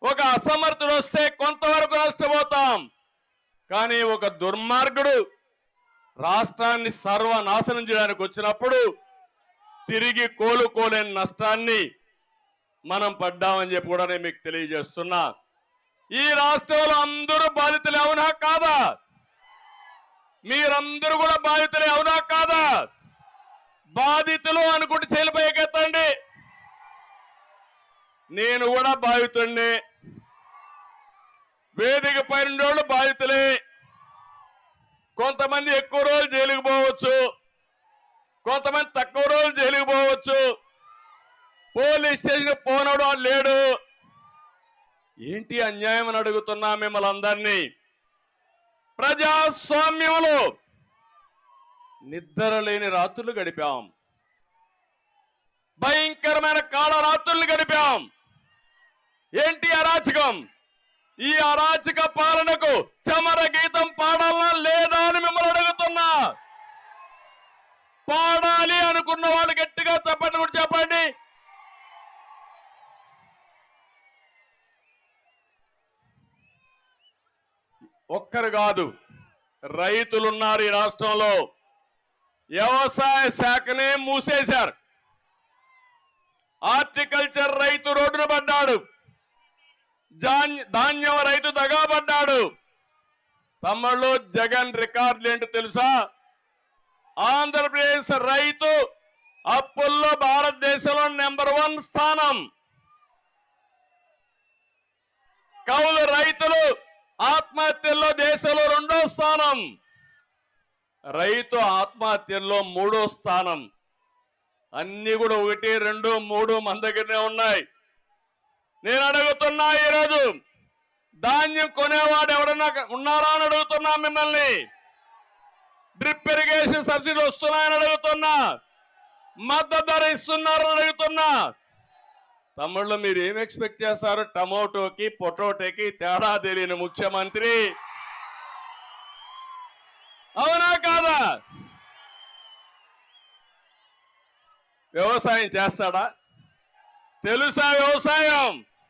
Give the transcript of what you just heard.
ఒక అసమర్థుడు వస్తే కొంతవరకు నష్టపోతాం. కానీ ఒక దుర్మార్గుడు రాష్ట్రాన్ని సర్వనాశనం చేయడానికి వచ్చినప్పుడు తిరిగి కోలుకోలేని నష్టాన్ని మనం పడ్డామని చెప్పి కూడా నేను మీకు తెలియజేస్తున్నా. ఈ రాష్ట్రంలో అందరూ బాధితులే, అవునా కాదా? మీరందరూ కూడా బాధితులే, అవునా కాదా? బాధితులు అనుకుంటే చేలిపైకెత్తండి. నేను కూడా బాధితుడిని. వేదిక పైన బాధితులే. కొంతమంది ఎక్కువ రోజులు జైలుకు పోవచ్చు, కొంతమంది తక్కువ రోజులు జైలుకు పోవచ్చు. పోలీస్ స్టేషన్ పోనడు లేడు. ఏంటి అన్యాయం అని అడుగుతున్నా మిమ్మల్ని అందరినీ. ప్రజాస్వామ్యంలో నిద్ర లేని రాత్రులు గడిపాం, భయంకరమైన కాళరాత్రులు గడిపాం. ఏంటి అరాచకం? ఈ అరాచక పాలనకు చమర గీతం పాడాలా లేదా అని మిమ్మల్ని అడుగుతున్నా. పాడాలి అనుకున్న వాళ్ళు గట్టిగా చెప్పండి, కూడా చెప్పండి. ఒక్కరు కాదు, రైతులున్నారు ఈ రాష్ట్రంలో. వ్యవసాయ శాఖనే మూసేశారు. హార్టికల్చర్ రైతు రోడ్డున పడ్డాడు, ధాన్యం రైతు దగాబడ్డాడు. తమ్ముళ్ళు, జగన్ రికార్డులు ఏంటో తెలుసా? ఆంధ్రప్రదేశ్ రైతు అప్పుల్లో భారతదేశంలో నెంబర్ 1 స్థానం. కౌలు రైతులు ఆత్మహత్యల్లో దేశంలో 2వ స్థానం. రైతు ఆత్మహత్యల్లో 3వ స్థానం. అన్ని కూడా 1, 2, 3 మన దగ్గరనే ఉన్నాయి. నేను అడుగుతున్నా, ఈరోజు ధాన్యం కొనేవాడు ఎవరన్నా ఉన్నారా అని అడుగుతున్నా మిమ్మల్ని. డ్రిప్ ఇరిగేషన్ సబ్సిడీ వస్తున్నాయని అడుగుతున్నా. మద్దతు ధర ఇస్తున్నారని అడుగుతున్నా. తమ్ముళ్ళు, మీరు ఏం ఎక్స్పెక్ట్ చేస్తారు? టమోటోకి పొటాటోకి తేడా తెలియని ముఖ్యమంత్రి, అవునా కాదా? వ్యవసాయం చేస్తాడా? తెలుసా వ్యవసాయం?